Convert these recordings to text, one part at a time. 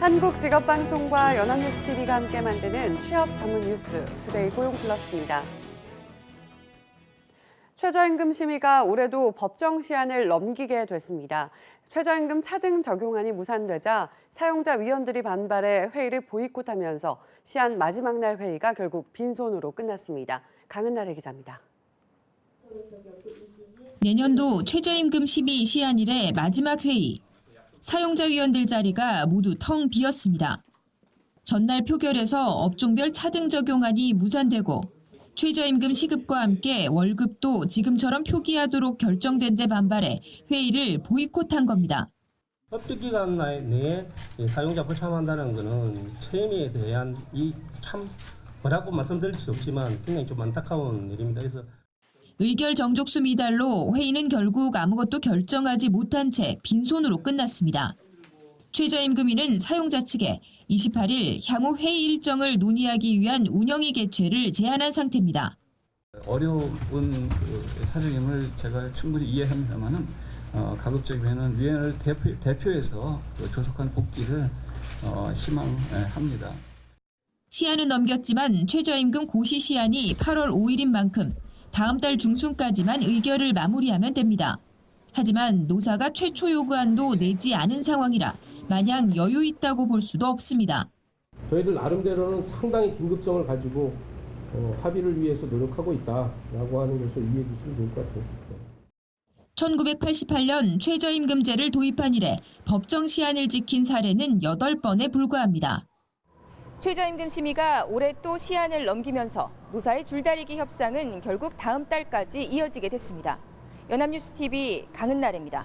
한국직업방송과 연합뉴스TV가 함께 만드는 취업 전문 뉴스 투데이 고용플러스입니다. 최저임금 심의가 올해도 법정 시한을 넘기게 됐습니다. 최저임금 차등 적용안이 무산되자 사용자 위원들이 반발해 회의를 보이콧하면서 시한 마지막 날 회의가 결국 빈손으로 끝났습니다. 강은나래 기자입니다. 내년도 최저임금 심의 시한일의 마지막 회의. 사용자 위원들 자리가 모두 텅 비었습니다. 전날 표결에서 업종별 차등 적용안이 무산되고 최저임금 시급과 함께 월급도 지금처럼 표기하도록 결정된 데 반발해 회의를 보이콧한 겁니다. 법적기간 내에 사용자 불참한다는 것은 채무에 대한 참 뭐라고 말씀드릴 수 없지만 굉장히 좀 안타까운 일입니다. 그래서 의결 정족수 미달로 회의는 결국 아무것도 결정하지 못한 채 빈손으로 끝났습니다. 최저임금위는 사용자 측에 28일 향후 회의 일정을 논의하기 위한 운영위 개최를 제안한 상태입니다. 어려운 사정임을 제가 충분히 이해합니다만은 가급적이면 위원회를 대표해서 조속한 복귀를 희망합니다. 시한은 넘겼지만 최저임금 고시 시한이 8월 5일인 만큼 다음 달 중순까지만 의결을 마무리하면 됩니다. 하지만 노사가 최초 요구안도 내지 않은 상황이라 마냥 여유 있다고 볼 수도 없습니다. 저희들 나름대로는 상당히 긴급성을 가지고 합의를 위해서 노력하고 있다라고 하는 것을 이해해 주시면 좋을 것 같아요. 1988년 최저임금제를 도입한 이래 법정 시한을 지킨 사례는 8번에 불과합니다. 최저임금 심의가 올해 또 시한을 넘기면서 노사의 줄다리기 협상은 결국 다음 달까지 이어지게 됐습니다. 연합뉴스TV 강은나래입니다.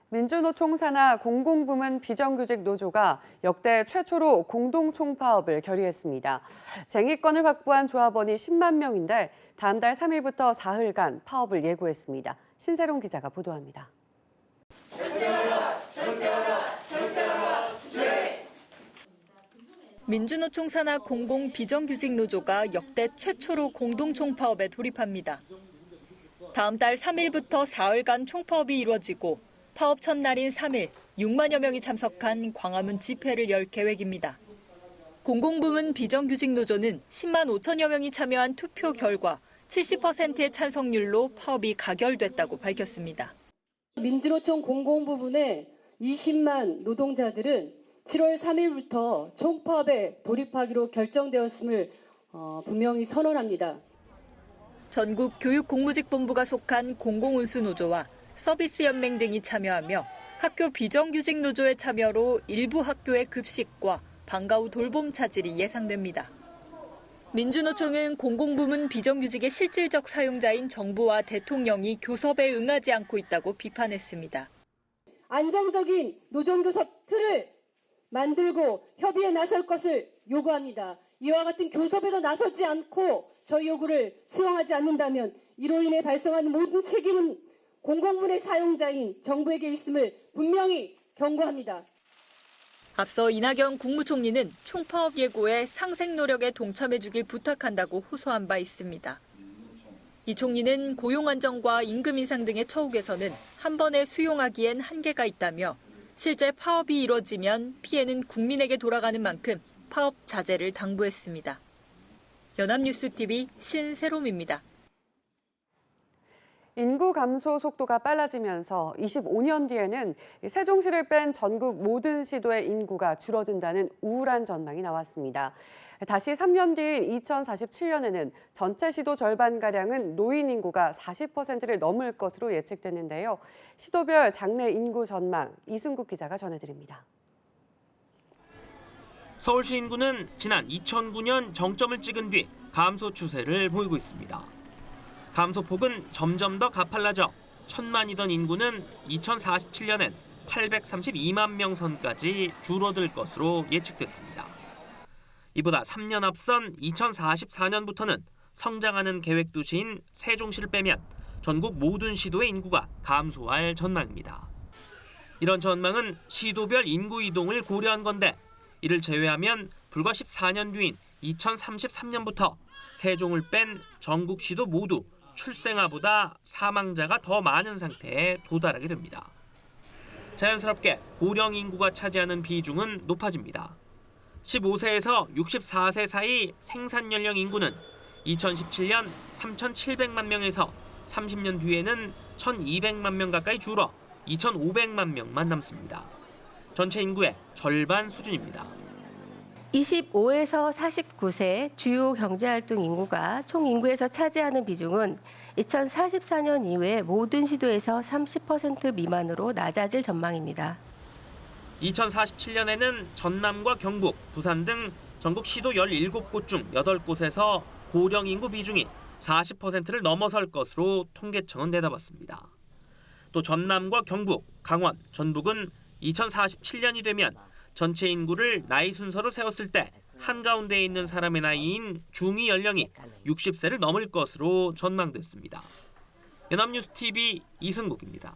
민주노총 산하 공공부문 비정규직 노조가 역대 최초로 공동총파업을 결의했습니다. 쟁의권을 확보한 조합원이 10만 명인데 다음 달 3일부터 사흘간 파업을 예고했습니다. 신세롱 기자가 보도합니다. 민주노총 산하 공공 비정규직 노조가 역대 최초로 공동총파업에 돌입합니다. 다음 달 3일부터 사흘간 총파업이 이루어지고 파업 첫날인 3일 6만여 명이 참석한 광화문 집회를 열 계획입니다. 공공부문 비정규직 노조는 10만 5천여 명이 참여한 투표 결과 70%의 찬성률로 파업이 가결됐다고 밝혔습니다. 민주노총 공공부문의 20만 노동자들은 7월 3일부터 총파업에 돌입하기로 결정되었음을 분명히 선언합니다. 전국 교육공무직본부가 속한 공공운수노조와 서비스연맹 등이 참여하며 학교 비정규직 노조의 참여로 일부 학교의 급식과 방과 후 돌봄 차질이 예상됩니다. 민주노총은 공공부문 비정규직의 실질적 사용자인 정부와 대통령이 교섭에 응하지 않고 있다고 비판했습니다. 안정적인 노정교섭 틀을 만들고 협의에 나설 것을 요구합니다. 이와 같은 교섭에도 나서지 않고 저희 요구를 수용하지 않는다면 이로 인해 발생하는 모든 책임은 공공부문의 사용자인 정부에게 있음을 분명히 경고합니다. 앞서 이낙연 국무총리는 총파업 예고에 상생 노력에 동참해주길 부탁한다고 호소한 바 있습니다. 이 총리는 고용 안정과 임금 인상 등의 처우에서는 한 번에 수용하기엔 한계가 있다며 실제 파업이 이뤄지면 피해는 국민에게 돌아가는 만큼 파업 자제를 당부했습니다. 연합뉴스TV 신세롬입니다. 인구 감소 속도가 빨라지면서 25년 뒤에는 세종시를 뺀 전국 모든 시도의 인구가 줄어든다는 우울한 전망이 나왔습니다. 다시 3년 뒤인 2047년에는 전체 시도 절반가량은 노인 인구가 40%를 넘을 것으로 예측되는데요. 시도별 장래 인구 전망 이승국 기자가 전해드립니다. 서울시 인구는 지난 2009년 정점을 찍은 뒤 감소 추세를 보이고 있습니다. 감소폭은 점점 더 가팔라져 1,000만이던 인구는 2047년엔 832만 명 선까지 줄어들 것으로 예측됐습니다. 이보다 3년 앞선 2044년부터는 성장하는 계획 도시인 세종시를 빼면 전국 모든 시도의 인구가 감소할 전망입니다. 이런 전망은 시도별 인구 이동을 고려한 건데 이를 제외하면 불과 14년 뒤인 2033년부터 세종을 뺀 전국 시도 모두 출생아보다 사망자가 더 많은 상태에 도달하게 됩니다. 자연스럽게 고령 인구가 차지하는 비중은 높아집니다. 15세에서 64세 사이 생산 연령 인구는 2017년 3,700만 명에서 30년 뒤에는 1,200만 명 가까이 줄어 2,500만 명만 남습니다. 전체 인구의 절반 수준입니다. 25에서 49세 주요 경제활동 인구가 총 인구에서 차지하는 비중은 2044년 이후에 모든 시도에서 30% 미만으로 낮아질 전망입니다. 2047년에는 전남과 경북, 부산 등 전국 시도 17곳 중 8곳에서 고령 인구 비중이 40%를 넘어설 것으로 통계청은 내다봤습니다. 또 전남과 경북, 강원, 전북은 2047년이 되면 전체 인구를 나이 순서로 세웠을 때 한가운데에 있는 사람의 나이인 중위 연령이 60세를 넘을 것으로 전망됐습니다. 연합뉴스TV 이승국입니다.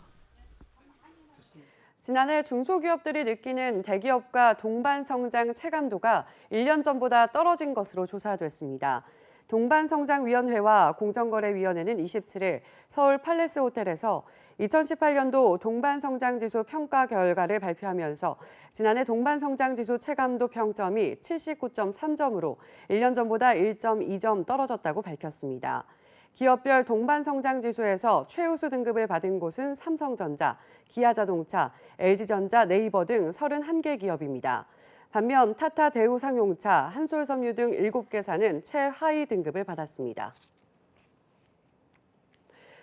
지난해 중소기업들이 느끼는 대기업과 동반성장 체감도가 1년 전보다 떨어진 것으로 조사됐습니다. 동반성장위원회와 공정거래위원회는 27일 서울 팔레스 호텔에서 2018년도 동반성장지수 평가 결과를 발표하면서 지난해 동반성장지수 체감도 평점이 79.3점으로 1년 전보다 1.2점 떨어졌다고 밝혔습니다. 기업별 동반성장지수에서 최우수 등급을 받은 곳은 삼성전자, 기아자동차, LG전자, 네이버 등 31개 기업입니다. 반면 타타, 대우상용차, 한솔섬유 등 7개사는 최하위 등급을 받았습니다.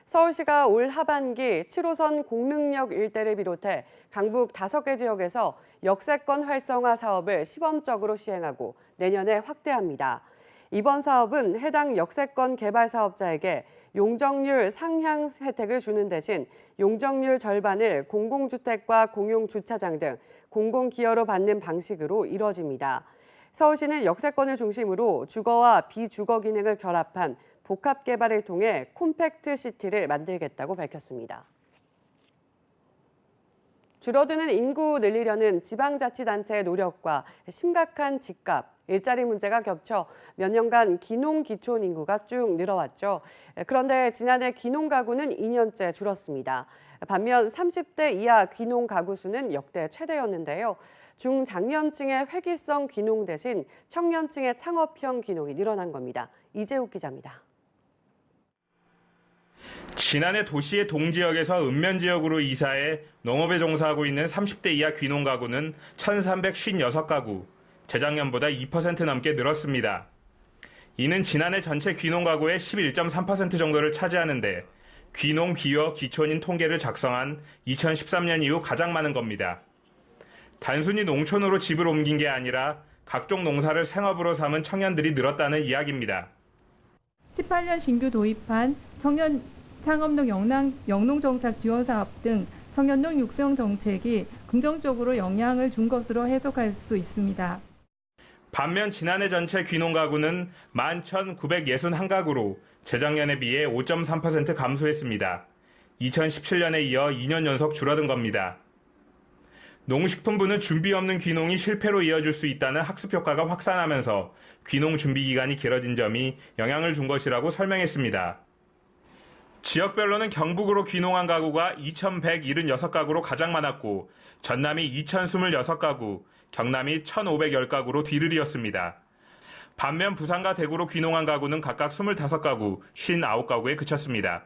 서울시가 올 하반기 7호선 공릉역 일대를 비롯해 강북 5개 지역에서 역세권 활성화 사업을 시범적으로 시행하고 내년에 확대합니다. 이번 사업은 해당 역세권 개발 사업자에게 용적률 상향 혜택을 주는 대신 용적률 절반을 공공주택과 공용주차장 등 공공기여로 받는 방식으로 이뤄집니다. 서울시는 역세권을 중심으로 주거와 비주거 기능을 결합한 복합 개발을 통해 콤팩트 시티를 만들겠다고 밝혔습니다. 줄어드는 인구 늘리려는 지방자치단체의 노력과 심각한 집값, 일자리 문제가 겹쳐 몇 년간 귀농 기촌 인구가 쭉 늘어왔죠. 그런데 지난해 귀농 가구는 2년째 줄었습니다. 반면 30대 이하 귀농 가구 수는 역대 최대였는데요. 중장년층의 회귀성 귀농 대신 청년층의 창업형 귀농이 늘어난 겁니다. 이재욱 기자입니다. 지난해 도시의 동지역에서 읍면지역으로 이사해 농업에 종사하고 있는 30대 이하 귀농 가구는 1,356가구, 재작년보다 2% 넘게 늘었습니다. 이는 지난해 전체 귀농 가구의 11.3% 정도를 차지하는데 귀농 비여 기촌인 통계를 작성한 2013년 이후 가장 많은 겁니다. 단순히 농촌으로 집을 옮긴 게 아니라 각종 농사를 생업으로 삼은 청년들이 늘었다는 이야기입니다. 18년 신규 도입한 청년 창업농 영농정착 지원사업 등 청년농 육성 정책이 긍정적으로 영향을 준 것으로 해석할 수 있습니다. 반면 지난해 전체 귀농 가구는 11,961가구로 재작년에 비해 5.3% 감소했습니다. 2017년에 이어 2년 연속 줄어든 겁니다. 농식품부는 준비 없는 귀농이 실패로 이어질 수 있다는 학습 효과가 확산하면서 귀농 준비 기간이 길어진 점이 영향을 준 것이라고 설명했습니다. 지역별로는 경북으로 귀농한 가구가 2,176가구로 가장 많았고 전남이 2,026가구, 경남이 1,510가구로 뒤를 이었습니다. 반면 부산과 대구로 귀농한 가구는 각각 25가구, 59가구에 그쳤습니다.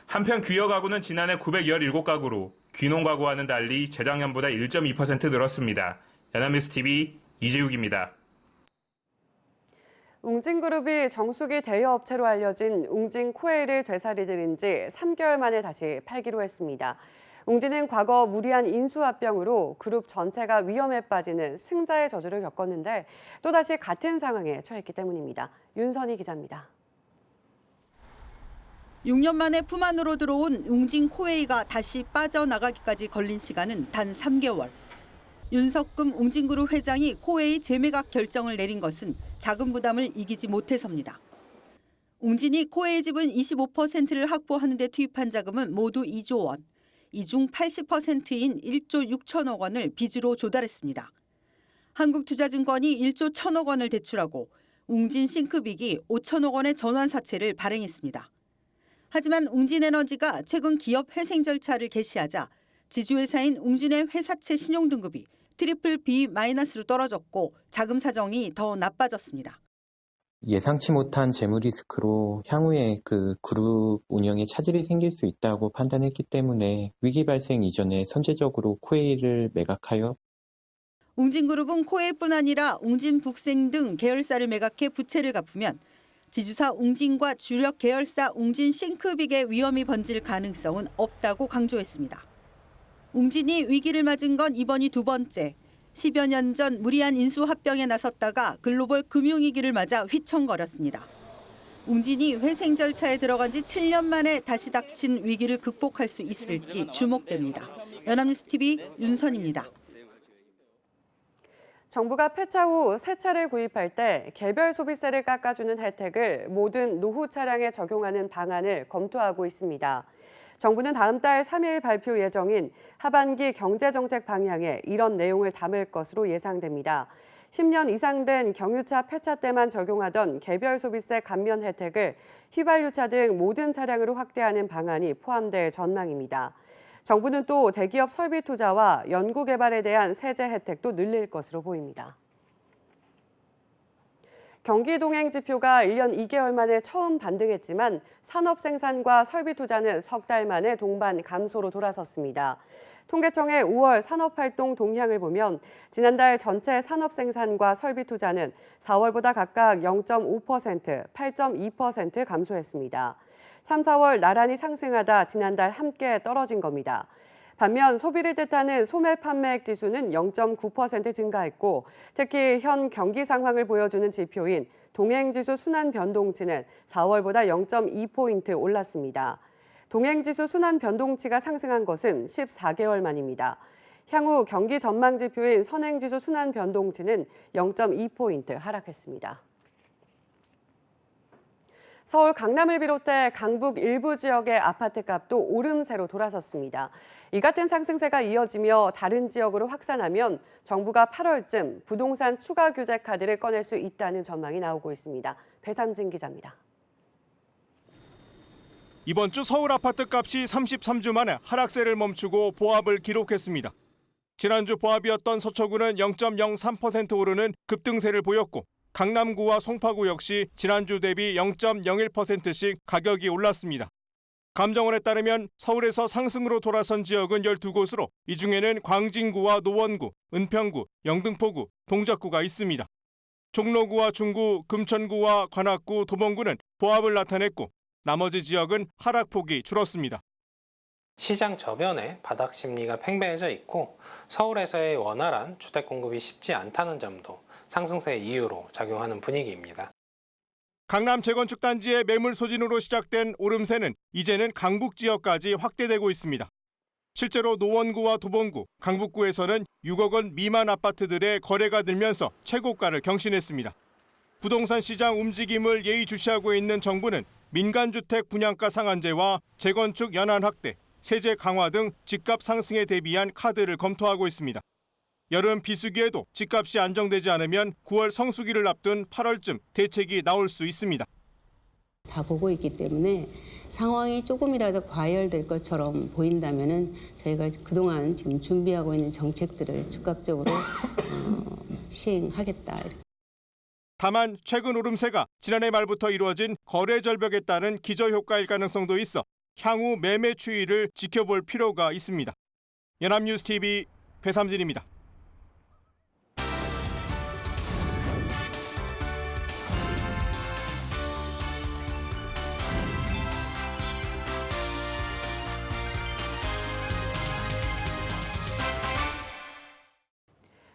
한편 귀여 가구는 지난해 917가구로 귀농 가구와는 달리 재작년보다 1.2% 늘었습니다. 연합뉴스TV 이재욱입니다. 웅진그룹이 정수기 대여업체로 알려진 웅진 코웨이를 되살리들인 지 3개월 만에 다시 팔기로 했습니다. 웅진은 과거 무리한 인수합병으로 그룹 전체가 위험에 빠지는 승자의 저주를 겪었는데 또다시 같은 상황에 처했기 때문입니다. 윤선희 기자입니다. 6년 만에 품 안으로 들어온 웅진 코웨이가 다시 빠져나가기까지 걸린 시간은 단 3개월. 윤석금 웅진그룹 회장이 코웨이 재매각 결정을 내린 것은 자금 부담을 이기지 못해서입니다. 웅진이 코웨이 지분 25%를 확보하는 데 투입한 자금은 모두 2조 원. 이 중 80%인 1조 6천억 원을 빚으로 조달했습니다. 한국투자증권이 1조 1천억 원을 대출하고 웅진 싱크빅이 5천억 원의 전환사채를 발행했습니다. 하지만 웅진에너지가 최근 기업 회생 절차를 개시하자 지주회사인 웅진의 회사채 신용등급이 트리플 B-로 떨어졌고 자금 사정이 더 나빠졌습니다. 예상치 못한 재무 리스크로 향후에 그 그룹 운영에 차질이 생길 수 있다고 판단했기 때문에 위기 발생 이전에 선제적으로 코웨이를 매각하여 웅진그룹은 코웨이뿐 아니라 웅진북생 등 계열사를 매각해 부채를 갚으면 지주사 웅진과 주력 계열사 웅진 싱크빅의 위험이 번질 가능성은 없다고 강조했습니다. 웅진이 위기를 맞은 건 이번이 두 번째. 10여 년 전 무리한 인수합병에 나섰다가 글로벌 금융위기를 맞아 휘청거렸습니다. 웅진이 회생 절차에 들어간 지 7년 만에 다시 닥친 위기를 극복할 수 있을지 주목됩니다. 연합뉴스TV 윤선입니다. 정부가 폐차 후 새 차를 구입할 때 개별 소비세를 깎아주는 혜택을 모든 노후 차량에 적용하는 방안을 검토하고 있습니다. 정부는 다음 달 3일 발표 예정인 하반기 경제정책 방향에 이런 내용을 담을 것으로 예상됩니다. 10년 이상 된 경유차 폐차 때만 적용하던 개별 소비세 감면 혜택을 휘발유차 등 모든 차량으로 확대하는 방안이 포함될 전망입니다. 정부는 또 대기업 설비 투자와 연구개발에 대한 세제 혜택도 늘릴 것으로 보입니다. 경기 동행 지표가 1년 2개월 만에 처음 반등했지만 산업 생산과 설비 투자는 석 달 만에 동반 감소로 돌아섰습니다. 통계청의 5월 산업활동 동향을 보면 지난달 전체 산업 생산과 설비 투자는 4월보다 각각 0.5%, 8.2% 감소했습니다. 3, 4월 나란히 상승하다 지난달 함께 떨어진 겁니다. 반면 소비를 뜻하는 소매 판매액 지수는 0.9% 증가했고 특히 현 경기 상황을 보여주는 지표인 동행지수 순환 변동치는 4월보다 0.2포인트 올랐습니다. 동행지수 순환 변동치가 상승한 것은 14개월 만입니다. 향후 경기 전망 지표인 선행지수 순환 변동치는 0.2포인트 하락했습니다. 서울 강남을 비롯해 강북 일부 지역의 아파트값도 오름세로 돌아섰습니다. 이 같은 상승세가 이어지며 다른 지역으로 확산하면 정부가 8월쯤 부동산 추가 규제 카드를 꺼낼 수 있다는 전망이 나오고 있습니다. 배삼진 기자입니다. 이번 주 서울 아파트 값이 33주 만에 하락세를 멈추고 보합을 기록했습니다. 지난주 보합이었던 서초구는 0.03% 오르는 급등세를 보였고 강남구와 송파구 역시 지난주 대비 0.01%씩 가격이 올랐습니다. 감정원에 따르면 서울에서 상승으로 돌아선 지역은 12곳으로 이 중에는 광진구와 노원구, 은평구, 영등포구, 동작구가 있습니다. 종로구와 중구, 금천구와 관악구, 도봉구는 보합을 나타냈고 나머지 지역은 하락폭이 줄었습니다. 시장 저변에 바닥 심리가 팽배해져 있고 서울에서의 원활한 주택 공급이 쉽지 않다는 점도 상승세의 이유로 작용하는 분위기입니다. 강남 재건축 단지의 매물 소진으로 시작된 오름세는 이제는 강북 지역까지 확대되고 있습니다. 실제로 노원구와 도봉구, 강북구에서는 6억 원 미만 아파트들의 거래가 늘면서 최고가를 경신했습니다. 부동산 시장 움직임을 예의주시하고 있는 정부는 민간주택 분양가 상한제와 재건축 연한 확대, 세제 강화 등 집값 상승에 대비한 카드를 검토하고 있습니다. 여름 비수기에도 집값이 안정되지 않으면 9월 성수기를 앞둔 8월쯤 대책이 나올 수 있습니다. 다 보고 있기 때문에 상황이 조금이라도 과열될 것처럼 보인다면은 저희가 그동안 지금 준비하고 있는 정책들을 즉각적으로 시행하겠다. 다만 최근 오름세가 지난해 말부터 이루어진 거래 절벽에 따른 기저효과일 가능성도 있어 향후 매매 추이를 지켜볼 필요가 있습니다. 연합뉴스TV 배삼진입니다.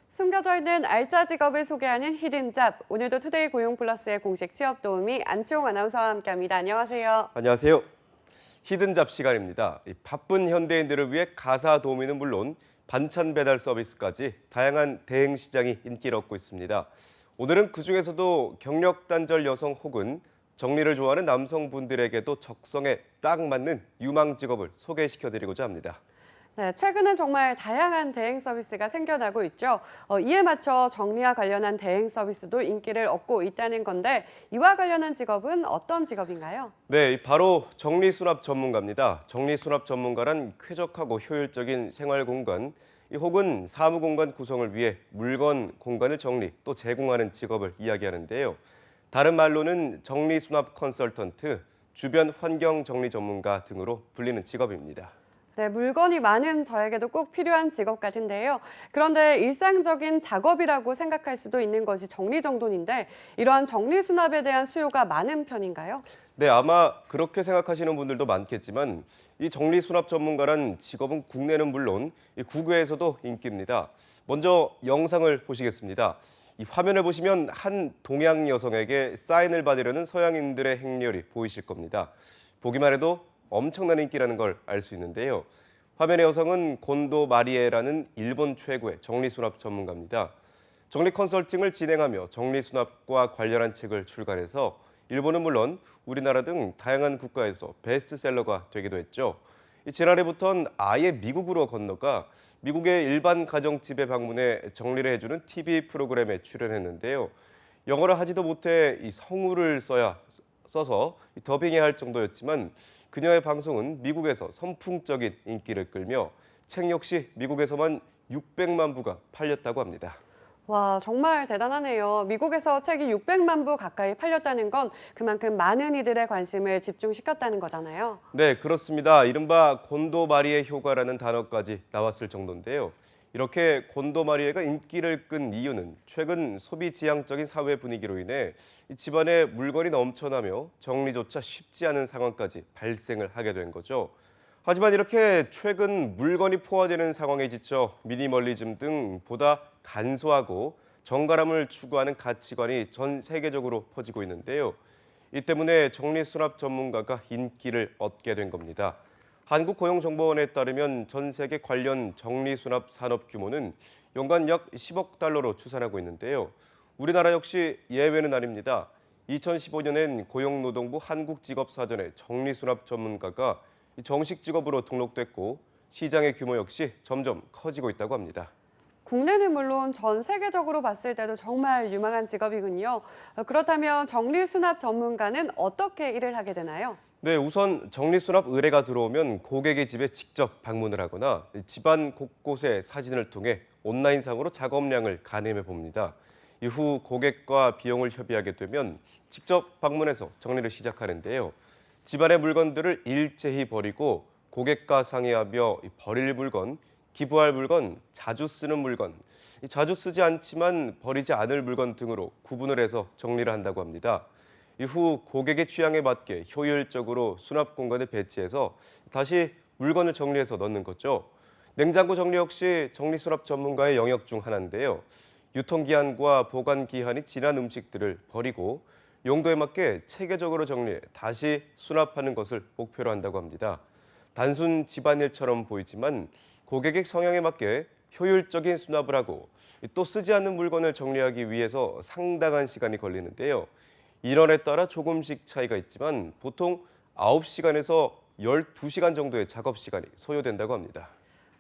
숨겨져 있는 알짜 직업을 소개하는 히든잡. 오늘도 투데이 고용플러스의 공식 취업 도우미 안치홍 아나운서와 함께합니다. 안녕하세요. 안녕하세요. 히든잡 시간입니다. 바쁜 현대인들을 위해 가사 도우미는 물론 반찬 배달 서비스까지 다양한 대행 시장이 인기를 얻고 있습니다. 오늘은 그중에서도 경력 단절 여성 혹은 정리를 좋아하는 남성분들에게도 적성에 딱 맞는 유망 직업을 소개시켜드리고자 합니다. 네, 최근엔 정말 다양한 대행 서비스가 생겨나고 있죠. 이에 맞춰 정리와 관련한 대행 서비스도 인기를 얻고 있다는 건데 이와 관련한 직업은 어떤 직업인가요? 네, 바로 정리수납 전문가입니다. 정리수납 전문가란 쾌적하고 효율적인 생활 공간 혹은 사무 공간 구성을 위해 물건 공간을 정리 또 제공하는 직업을 이야기하는데요. 다른 말로는 정리수납 컨설턴트, 주변 환경 정리 전문가 등으로 불리는 직업입니다. 네, 물건이 많은 저에게도 꼭 필요한 직업 같은데요. 그런데 일상적인 작업이라고 생각할 수도 있는 것이 정리정돈인데 이러한 정리수납에 대한 수요가 많은 편인가요? 네, 아마 그렇게 생각하시는 분들도 많겠지만 이 정리수납 전문가란 직업은 국내는 물론 국외에서도 인기입니다. 먼저 영상을 보시겠습니다. 이 화면을 보시면 한 동양 여성에게 사인을 받으려는 서양인들의 행렬이 보이실 겁니다. 보기만 해도 엄청난 인기라는 걸 알 수 있는데요. 화면의 여성은 곤도 마리에라는 일본 최고의 정리수납 전문가입니다. 정리 컨설팅을 진행하며 정리수납과 관련한 책을 출간해서 일본은 물론 우리나라 등 다양한 국가에서 베스트셀러가 되기도 했죠. 지난해부터는 아예 미국으로 건너가 미국의 일반 가정집에 방문해 정리를 해주는 TV 프로그램에 출연했는데요. 영어를 하지도 못해 이 성우를 써서 더빙해야 할 정도였지만 그녀의 방송은 미국에서 선풍적인 인기를 끌며 책 역시 미국에서만 600만 부가 팔렸다고 합니다. 와, 정말 대단하네요. 미국에서 책이 600만 부 가까이 팔렸다는 건 그만큼 많은 이들의 관심을 집중시켰다는 거잖아요. 네, 그렇습니다. 이른바 곤도마리에 효과라는 단어까지 나왔을 정도인데요. 이렇게 곤도마리에가 인기를 끈 이유는 최근 소비 지향적인 사회 분위기로 인해 집안에 물건이 넘쳐나며 정리조차 쉽지 않은 상황까지 발생을 하게 된 거죠. 하지만 이렇게 최근 물건이 포화되는 상황에 지쳐 미니멀리즘 등 보다 간소하고 정갈함을 추구하는 가치관이 전 세계적으로 퍼지고 있는데요. 이 때문에 정리수납 전문가가 인기를 얻게 된 겁니다. 한국고용정보원에 따르면 전 세계 관련 정리수납 산업 규모는 연간 약 10억 달러로 추산하고 있는데요. 우리나라 역시 예외는 아닙니다. 2015년엔 고용노동부 한국직업사전에 정리수납 전문가가 정식 직업으로 등록됐고 시장의 규모 역시 점점 커지고 있다고 합니다. 국내는 물론 전 세계적으로 봤을 때도 정말 유망한 직업이군요. 그렇다면 정리수납 전문가는 어떻게 일을 하게 되나요? 네, 우선 정리수납 의뢰가 들어오면 고객의 집에 직접 방문을 하거나 집안 곳곳에 사진을 통해 온라인상으로 작업량을 가늠해 봅니다. 이후 고객과 비용을 협의하게 되면 직접 방문해서 정리를 시작하는데요. 집안의 물건들을 일제히 버리고 고객과 상의하며 버릴 물건, 기부할 물건, 자주 쓰는 물건, 자주 쓰지 않지만 버리지 않을 물건 등으로 구분을 해서 정리를 한다고 합니다. 이후 고객의 취향에 맞게 효율적으로 수납 공간을 배치해서 다시 물건을 정리해서 넣는 거죠. 냉장고 정리 역시 정리수납 전문가의 영역 중 하나인데요. 유통기한과 보관기한이 지난 음식들을 버리고 용도에 맞게 체계적으로 정리해 다시 수납하는 것을 목표로 한다고 합니다. 단순 집안일처럼 보이지만 고객의 성향에 맞게 효율적인 수납을 하고 또 쓰지 않는 물건을 정리하기 위해서 상당한 시간이 걸리는데요. 인원에 따라 조금씩 차이가 있지만 보통 9시간에서 12시간 정도의 작업 시간이 소요된다고 합니다.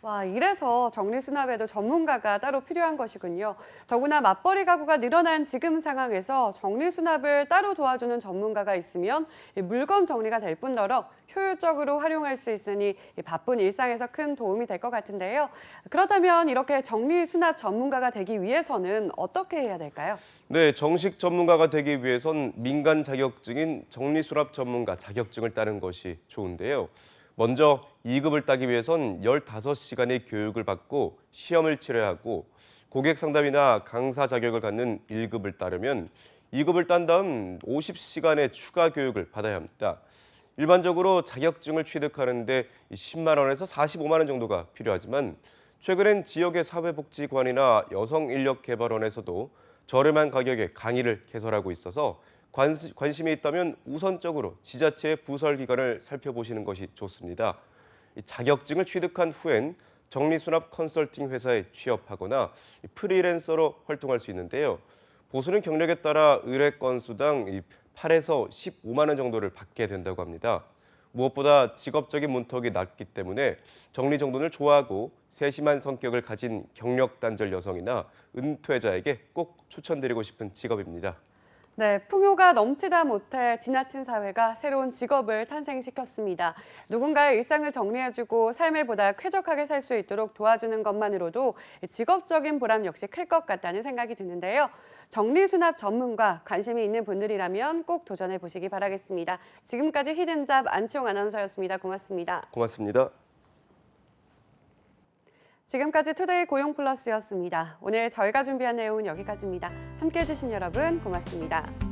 와, 이래서 정리수납에도 전문가가 따로 필요한 것이군요. 더구나 맞벌이 가구가 늘어난 지금 상황에서 정리수납을 따로 도와주는 전문가가 있으면 물건 정리가 될 뿐더러 효율적으로 활용할 수 있으니 바쁜 일상에서 큰 도움이 될 것 같은데요. 그렇다면 이렇게 정리수납 전문가가 되기 위해서는 어떻게 해야 될까요? 네, 정식 전문가가 되기 위해선 민간 자격증인 정리수납 전문가 자격증을 따는 것이 좋은데요. 먼저 2급을 따기 위해선 15시간의 교육을 받고 시험을 치러야 하고 고객 상담이나 강사 자격을 갖는 1급을 따려면 2급을 딴 다음 50시간의 추가 교육을 받아야 합니다. 일반적으로 자격증을 취득하는데 10만 원에서 45만 원 정도가 필요하지만 최근엔 지역의 사회복지관이나 여성인력개발원에서도 저렴한 가격에 강의를 개설하고 있어서 관심이 있다면 우선적으로 지자체의 부설기관을 살펴보시는 것이 좋습니다. 자격증을 취득한 후엔 정리수납 컨설팅 회사에 취업하거나 프리랜서로 활동할 수 있는데요. 보수는 경력에 따라 의뢰 건수당 8에서 15만 원 정도를 받게 된다고 합니다. 무엇보다 직업적인 문턱이 낮기 때문에 정리정돈을 좋아하고 세심한 성격을 가진 경력단절 여성이나 은퇴자에게 꼭 추천드리고 싶은 직업입니다. 네, 풍요가 넘치다 못해 지나친 사회가 새로운 직업을 탄생시켰습니다. 누군가의 일상을 정리해주고 삶을 보다 쾌적하게 살 수 있도록 도와주는 것만으로도 직업적인 보람 역시 클 것 같다는 생각이 드는데요. 정리수납 전문가 관심이 있는 분들이라면 꼭 도전해 보시기 바라겠습니다. 지금까지 히든잡 안치홍 아나운서였습니다. 고맙습니다. 고맙습니다. 지금까지 투데이 고용플러스였습니다. 오늘 저희가 준비한 내용은 여기까지입니다. 함께해 주신 여러분 고맙습니다.